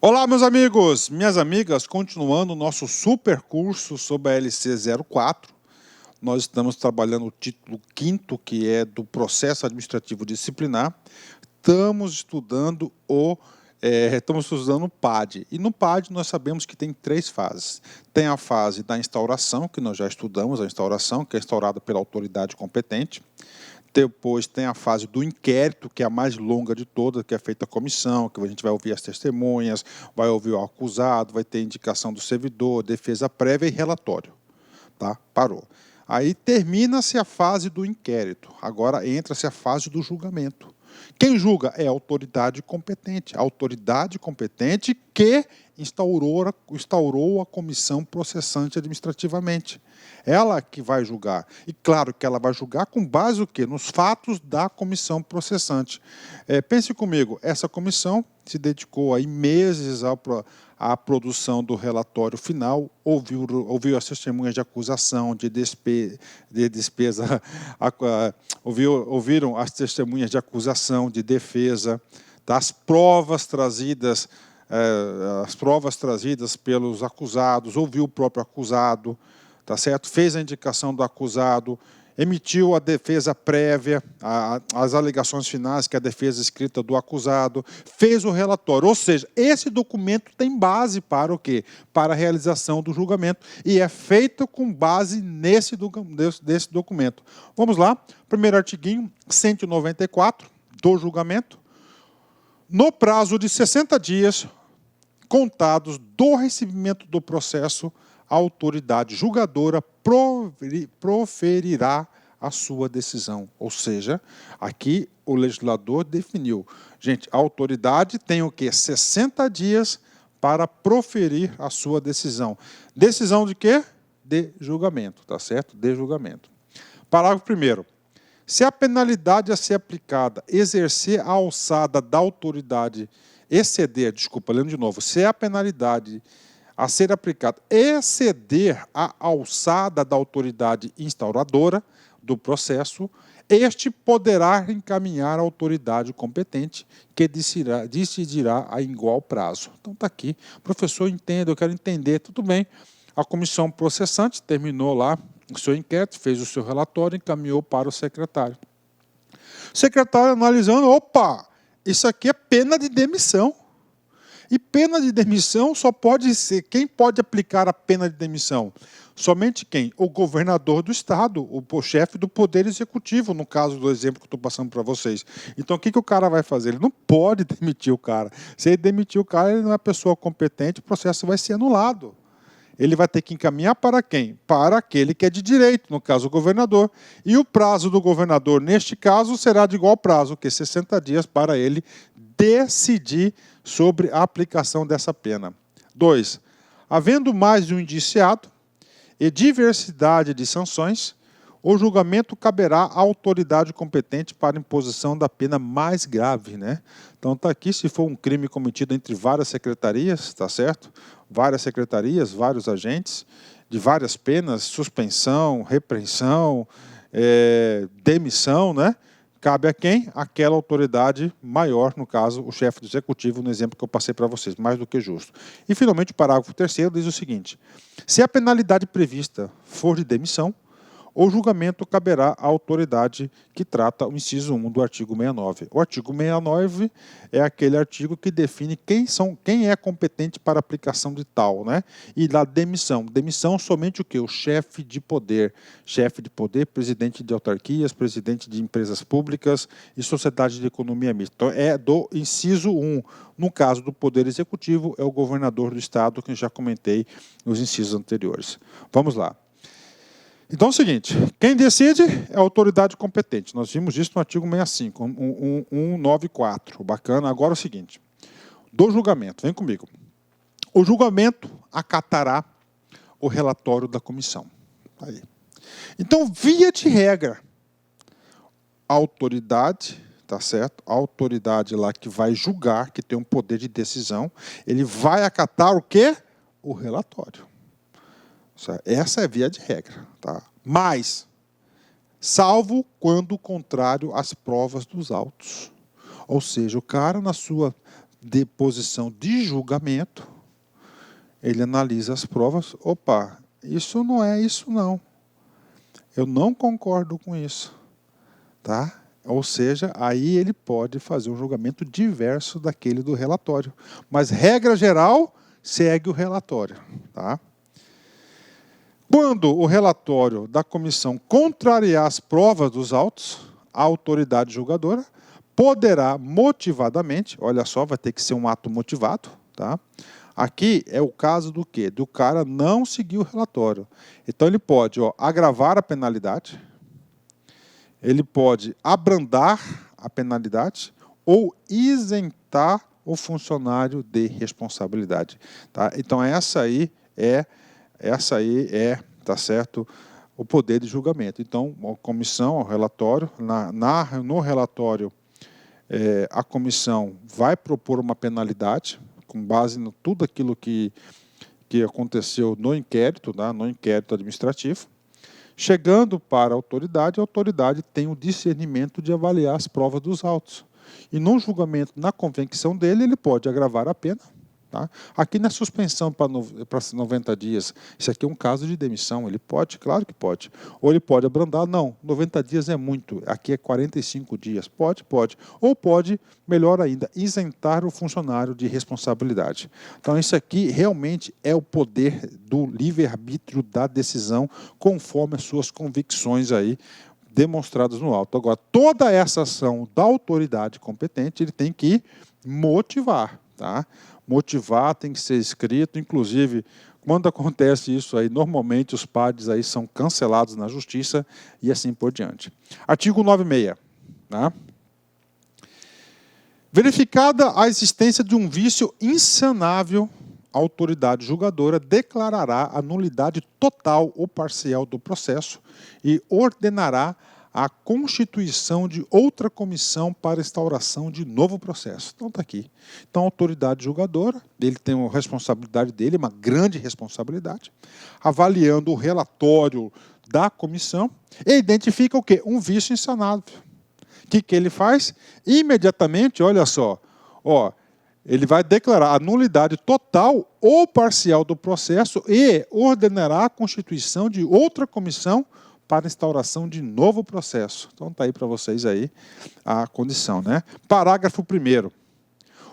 Olá, meus amigos, minhas amigas, continuando o nosso super curso sobre a LC 04, nós estamos trabalhando o título 5º, que é do processo administrativo disciplinar. Estamos estudando o PAD. E no PAD nós sabemos que tem 3 fases. Tem a fase da instauração, que nós já estudamos, a instauração, que é instaurada pela autoridade competente. Depois tem a fase do inquérito, que é a mais longa de todas, que é feita a comissão, que a gente vai ouvir as testemunhas, vai ouvir o acusado, vai ter indicação do servidor, defesa prévia e relatório. Tá? Parou. Aí termina-se a fase do inquérito. Agora entra-se a fase do julgamento. Quem julga é a autoridade competente. A autoridade competente que instaurou a comissão processante administrativamente. Ela que vai julgar. E claro que ela vai julgar com base o quê? Nos fatos da comissão processante. Pense comigo, essa comissão se dedicou aí meses à produção do relatório final, ouviu as testemunhas de acusação, de despesa, ouviram as testemunhas de acusação, de defesa, das provas trazidas, pelos acusados, ouviu o próprio acusado, tá certo? Fez a indicação do acusado, emitiu a defesa prévia, as alegações finais, que é a defesa escrita do acusado, fez o relatório. Ou seja, esse documento tem base para o quê? Para a realização do julgamento. E é feito com base desse documento. Vamos lá, primeiro artiguinho, 194 do julgamento. No prazo de 60 dias, contados do recebimento do processo, a autoridade julgadora proferirá a sua decisão. Ou seja, aqui o legislador definiu. Gente, a autoridade tem o quê? 60 dias para proferir a sua decisão. Decisão de quê? De julgamento, tá certo? De julgamento. Parágrafo 1º. Se a penalidade a ser aplicada exercer a alçada da autoridade lendo de novo, se a penalidade a ser aplicada exceder a alçada da autoridade instauradora do processo, este poderá encaminhar a autoridade competente, que decidirá a igual prazo. Então está aqui, professor, entenda, eu quero entender, tudo bem. A comissão processante terminou lá o seu inquérito, fez o seu relatório, encaminhou para o secretário. O secretário analisando, opa, isso aqui é pena de demissão. E pena de demissão só pode ser... Quem pode aplicar a pena de demissão? Somente quem? O governador do Estado, o chefe do Poder Executivo, no caso do exemplo que eu estou passando para vocês. Então, o que o cara vai fazer? Ele não pode demitir o cara. Se ele demitir o cara, ele não é pessoa competente, o processo vai ser anulado. Ele vai ter que encaminhar para quem? Para aquele que é de direito, no caso o governador. E o prazo do governador, neste caso, será de igual prazo, que é 60 dias para ele decidir sobre a aplicação dessa pena. 2. Havendo mais de um indiciado e diversidade de sanções, o julgamento caberá à autoridade competente para imposição da pena mais grave, né? Então está aqui, se for um crime cometido entre várias secretarias, tá certo? Várias secretarias, vários agentes, de várias penas, suspensão, repreensão, demissão, né? Cabe a quem? Aquela autoridade maior, no caso, o chefe do executivo, no exemplo que eu passei para vocês, mais do que justo. E, finalmente, o parágrafo 3º diz o seguinte: se a penalidade prevista for de demissão, o julgamento caberá à autoridade que trata o inciso 1 do artigo 69. O artigo 69 é aquele artigo que define quem é competente para aplicação de tal, né? E da demissão. Demissão somente o quê? O chefe de poder. Chefe de poder, presidente de autarquias, presidente de empresas públicas e sociedade de economia mista. Então, é do inciso 1. No caso do Poder Executivo, é o governador do Estado, que eu já comentei nos incisos anteriores. Vamos lá. Então é o seguinte, quem decide é a autoridade competente. Nós vimos isso no artigo 65, 194. Bacana. Agora é o seguinte, do julgamento, vem comigo. O julgamento acatará o relatório da comissão. Aí. Então, via de regra, a autoridade, tá certo? A autoridade lá que vai julgar, que tem um poder de decisão, ele vai acatar o quê? O relatório. Essa é a via de regra, tá? Mas, salvo quando contrário às provas dos autos. Ou seja, o cara, na sua deposição de julgamento, ele analisa as provas. Opa, isso não é isso não. Eu não concordo com isso. Tá? Ou seja, aí ele pode fazer um julgamento diverso daquele do relatório. Mas, regra geral, segue o relatório. Tá? Quando o relatório da comissão contrariar as provas dos autos, a autoridade julgadora poderá motivadamente, olha só, vai ter que ser um ato motivado, tá? Aqui é o caso do quê? Do cara não seguir o relatório. Então ele pode agravar a penalidade, ele pode abrandar a penalidade ou isentar o funcionário de responsabilidade. Tá? Então essa aí é, tá certo, o poder de julgamento. Então a comissão, o relatório, no relatório a comissão vai propor uma penalidade com base em tudo aquilo que aconteceu no inquérito, tá? No inquérito administrativo. Chegando para a autoridade tem o discernimento de avaliar as provas dos autos. E no julgamento, na convicção dele, ele pode agravar a pena. Tá? Aqui na suspensão para 90 dias, isso aqui é um caso de demissão, ele pode, claro que pode. Ou ele pode abrandar, não, 90 dias é muito, aqui é 45 dias, pode. Ou pode, melhor ainda, isentar o funcionário de responsabilidade. Então isso aqui realmente é o poder do livre-arbítrio da decisão, conforme as suas convicções aí, demonstradas no auto. Agora, toda essa ação da autoridade competente, ele tem que motivar, tá? Motivar, tem que ser escrito, inclusive, quando acontece isso aí, normalmente os PADs aí são cancelados na justiça e assim por diante. Artigo 96. Tá? Verificada a existência de um vício insanável, a autoridade julgadora declarará a nulidade total ou parcial do processo e ordenará a constituição de outra comissão para instauração de novo processo. Então está aqui. Então a autoridade julgadora, ele tem uma responsabilidade dele, uma grande responsabilidade, avaliando o relatório da comissão, e identifica o quê? Um vício insanável. O que ele faz? Imediatamente, olha só, ele vai declarar a nulidade total ou parcial do processo e ordenará a constituição de outra comissão para instauração de novo processo. Então está aí para vocês aí a condição, né? Parágrafo 1º.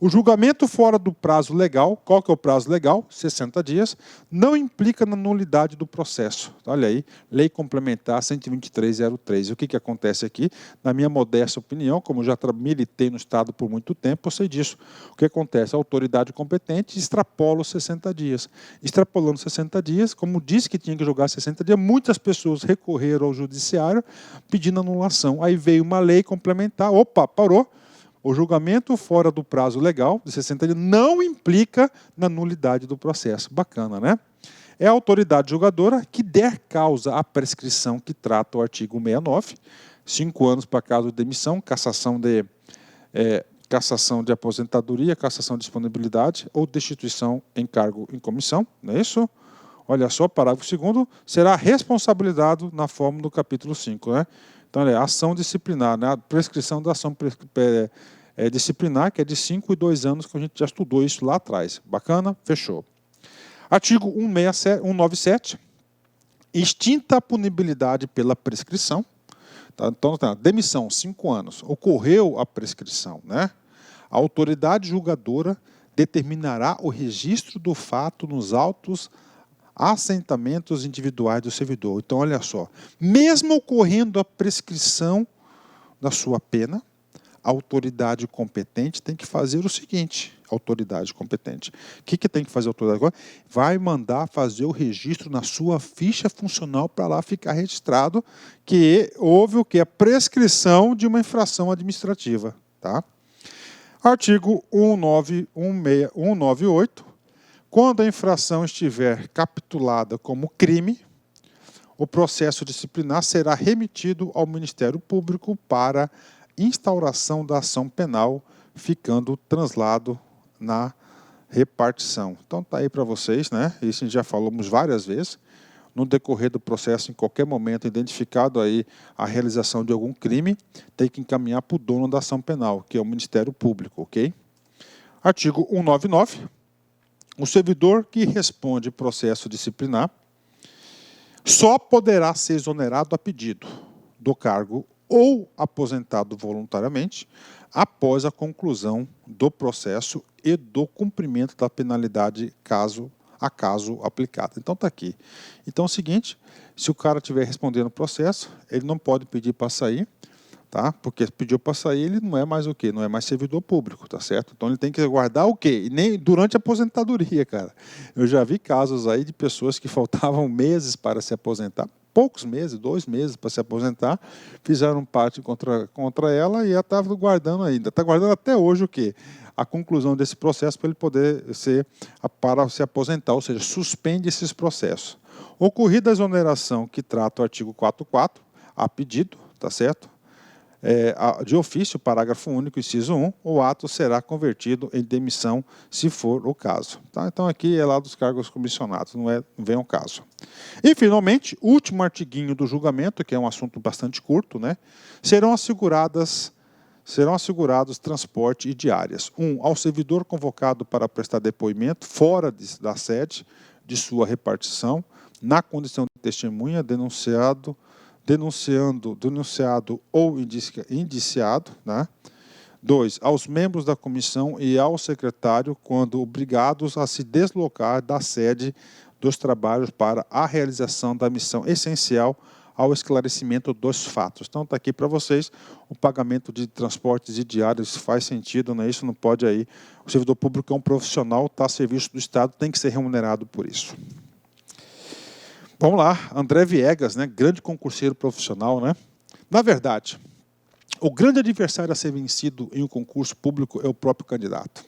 O julgamento fora do prazo legal, qual que é o prazo legal? 60 dias, não implica na nulidade do processo. Olha aí, Lei Complementar 123/03. O que acontece aqui? Na minha modesta opinião, como já militei no Estado por muito tempo, eu sei disso. O que acontece? A autoridade competente extrapola os 60 dias. Extrapolando 60 dias, como disse que tinha que julgar 60 dias, muitas pessoas recorreram ao judiciário pedindo anulação. Aí veio uma lei complementar, parou. O julgamento fora do prazo legal, de 60 dias, não implica na nulidade do processo. Bacana, né? É a autoridade julgadora que der causa à prescrição que trata o artigo 69, 5 anos para caso de demissão, cassação de aposentadoria, cassação de disponibilidade ou destituição em cargo em comissão. Não é isso? Olha só, parágrafo 2º, será responsabilizado na forma do capítulo 5, né? Então, ação disciplinar, né? A prescrição da ação disciplinar, que é de 5 e 2 anos, que a gente já estudou isso lá atrás. Bacana? Fechou. Artigo 197. Extinta a punibilidade pela prescrição. Tá? Então, demissão, 5 anos. Ocorreu a prescrição, né? A autoridade julgadora determinará o registro do fato nos autos assentamentos individuais do servidor. Então, olha só, mesmo ocorrendo a prescrição da sua pena, a autoridade competente tem que fazer o seguinte, autoridade competente. O que tem que fazer a autoridade agora? Vai mandar fazer o registro na sua ficha funcional para lá ficar registrado que houve o que? A prescrição de uma infração administrativa. Tá? Artigo 198. Quando a infração estiver capitulada como crime, o processo disciplinar será remetido ao Ministério Público para instauração da ação penal, ficando translado na repartição. Então está aí para vocês, né? Isso já falamos várias vezes. No decorrer do processo, em qualquer momento, identificado aí a realização de algum crime, tem que encaminhar para o dono da ação penal, que é o Ministério Público, ok? Artigo 199. O servidor que responde processo disciplinar só poderá ser exonerado a pedido do cargo ou aposentado voluntariamente após a conclusão do processo e do cumprimento da penalidade caso aplicada. Então está aqui. Então é o seguinte, se o cara estiver respondendo o processo, ele não pode pedir para sair, tá? Porque pediu para sair, ele não é mais o quê? Não é mais servidor público, tá certo? Então ele tem que guardar o quê? E nem durante a aposentadoria, cara. Eu já vi casos aí de pessoas que faltavam meses para se aposentar, poucos meses, 2 meses para se aposentar, fizeram parte contra ela e ela estava guardando ainda. Está guardando até hoje o quê? A conclusão desse processo para ele poder para se aposentar, ou seja, suspende esses processos. Ocorrida a exoneração que trata o artigo 44, a pedido, tá certo? De ofício, parágrafo único, inciso 1, o ato será convertido em demissão, se for o caso. Tá? Então, aqui é lá dos cargos comissionados, não vem ao caso. E, finalmente, último artiguinho do julgamento, que é um assunto bastante curto, né? Serão assegurados transporte e diárias. 1. Ao servidor convocado para prestar depoimento fora da sede de sua repartição, na condição de testemunha, denunciado ou indiciado. Né? 2. Aos membros da comissão e ao secretário, quando obrigados a se deslocar da sede dos trabalhos para a realização da missão essencial ao esclarecimento dos fatos. Então, está aqui para vocês, o pagamento de transportes e diários faz sentido, né? Isso não pode aí. O servidor público é um profissional, está a serviço do Estado, tem que ser remunerado por isso. Vamos lá, André Viegas, né? Grande concurseiro profissional, né? Na verdade, o grande adversário a ser vencido em um concurso público é o próprio candidato.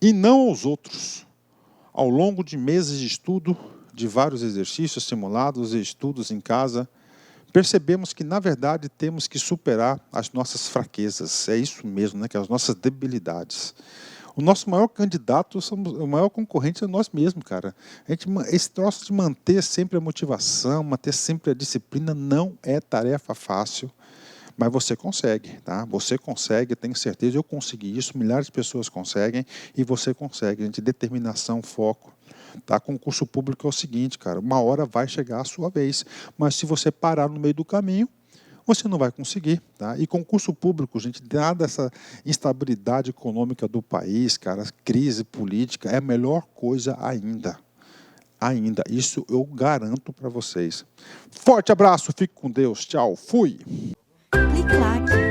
E não os outros. Ao longo de meses de estudo, de vários exercícios simulados e estudos em casa, percebemos que, na verdade, temos que superar as nossas fraquezas. É isso mesmo, né? Que as nossas debilidades. O nosso maior candidato, o maior concorrente é nós mesmos, cara. Esse troço de manter sempre a motivação, manter sempre a disciplina, não é tarefa fácil, mas você consegue, tá? Você consegue, tenho certeza, eu consegui isso, milhares de pessoas conseguem e você consegue, gente. Determinação, foco. Tá? Concurso público é o seguinte, cara, uma hora vai chegar a sua vez, mas se você parar no meio do caminho, você não vai conseguir. Tá? E concurso público, gente, dada essa instabilidade econômica do país, cara, crise política, é a melhor coisa ainda. Ainda. Isso eu garanto para vocês. Forte abraço, fique com Deus. Tchau, fui. Clique like.